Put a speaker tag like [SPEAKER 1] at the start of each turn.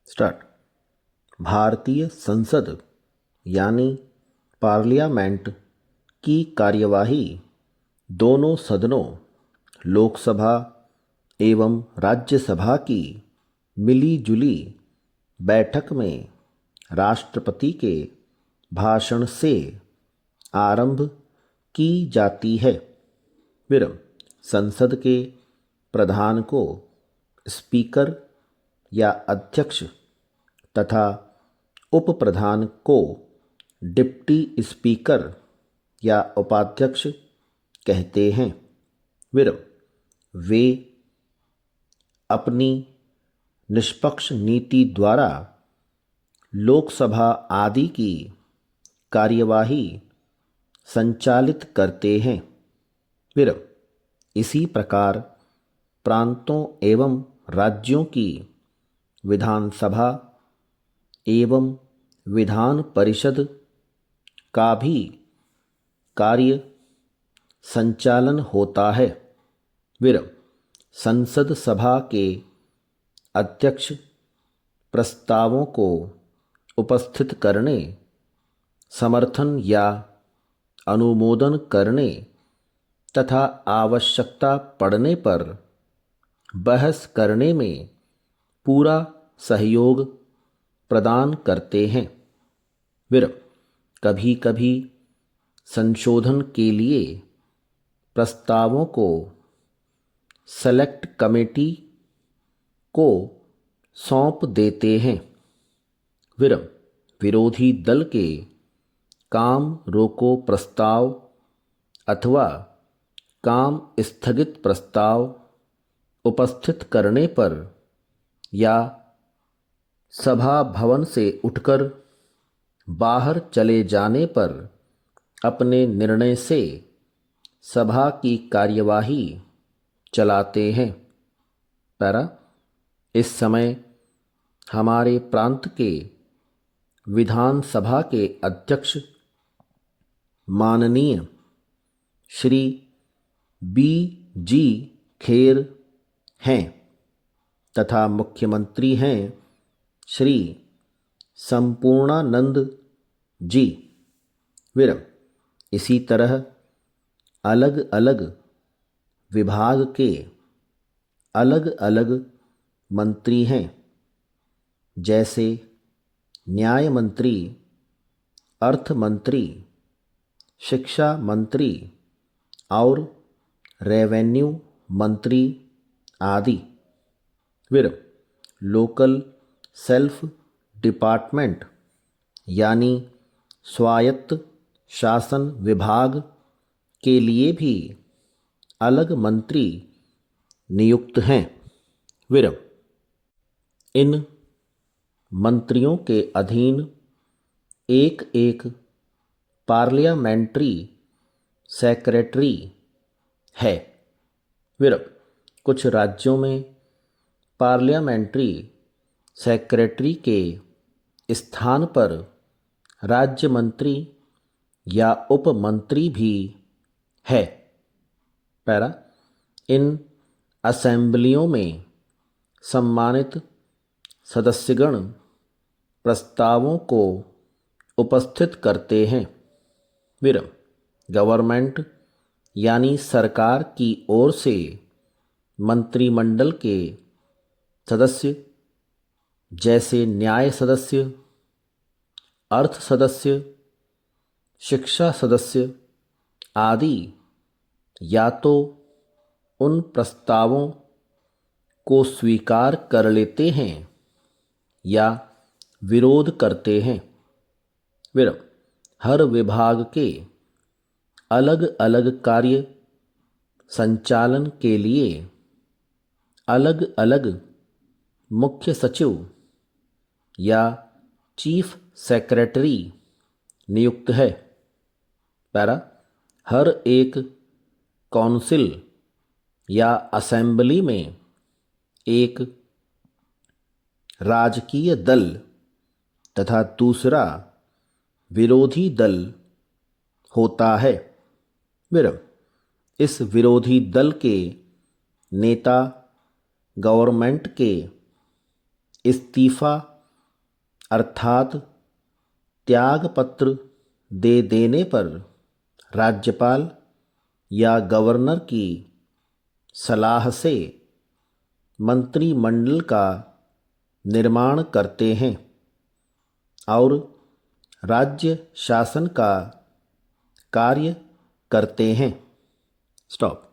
[SPEAKER 1] Start. भारतीय संसद यानी पार्लियामेंट की कार्यवाही दोनों सदनों लोकसभा एवं राज्यसभा की मिली-जुली बैठक में राष्ट्रपति के भाषण से आरंभ की जाती है। विरम संसद के प्रधान को स्पीकर या अध्यक्ष तथा उप प्रधान को डिप्टी स्पीकर या उपाध्यक्ष कहते हैं। विरम वे अपनी निष्पक्ष नीति द्वारा लोकसभा आदि की कार्यवाही संचालित करते हैं। विरम इसी प्रकार प्रांतों एवं राज्यों की विधानसभा एवं विधान परिषद का भी कार्य संचालन होता है। विरम संसद सभा के अध्यक्ष प्रस्तावों को उपस्थित करने, समर्थन या अनुमोदन करने तथा आवश्यकता पड़ने पर बहस करने में पूरा सहयोग प्रदान करते हैं। विरम कभी कभी संशोधन के लिए प्रस्तावों को सेलेक्ट कमेटी को सौंप देते हैं। विरम विरोधी दल के काम रोको प्रस्ताव अथवा काम स्थगित प्रस्ताव उपस्थित करने पर या सभा भवन से उठकर बाहर चले जाने पर अपने निर्णय से सभा की कार्यवाही चलाते हैं। पैरा इस समय हमारे प्रांत के विधानसभा के अध्यक्ष माननीय श्री B.G. खेर हैं तथा मुख्यमंत्री हैं श्री संपूर्णानंद जी। विरम इसी तरह अलग अलग विभाग के अलग अलग मंत्री हैं, जैसे न्याय मंत्री, अर्थ मंत्री, शिक्षा मंत्री और रेवेन्यू मंत्री आदि। विरम लोकल सेल्फ डिपार्टमेंट यानी स्वायत्त शासन विभाग के लिए भी अलग मंत्री नियुक्त हैं। विरम इन मंत्रियों के अधीन एक एक पार्लियामेंट्री सेक्रेटरी है। विरम कुछ राज्यों में पार्लियामेंट्री सेक्रेटरी के स्थान पर राज्य मंत्री या उप मंत्री भी है। पैरा इन असेंबलियों में सम्मानित सदस्यगण प्रस्तावों को उपस्थित करते हैं। विरम गवर्नमेंट यानी सरकार की ओर से मंत्रिमंडल के सदस्य जैसे न्याय सदस्य, अर्थ सदस्य, शिक्षा सदस्य आदि या तो उन प्रस्तावों को स्वीकार कर लेते हैं या विरोध करते हैं। विरम हर विभाग के अलग अलग कार्य संचालन के लिए अलग अलग मुख्य सचिव या चीफ सेक्रेटरी नियुक्त है। पैरा हर एक काउंसिल या असेंबली में एक राजकीय दल तथा दूसरा विरोधी दल होता है। विरम इस विरोधी दल के नेता गवर्नमेंट के इस्तीफा अर्थात त्यागपत्र दे देने पर राज्यपाल या गवर्नर की सलाह से मंत्रिमंडल का निर्माण करते हैं और राज्य शासन का कार्य करते हैं। स्टॉप।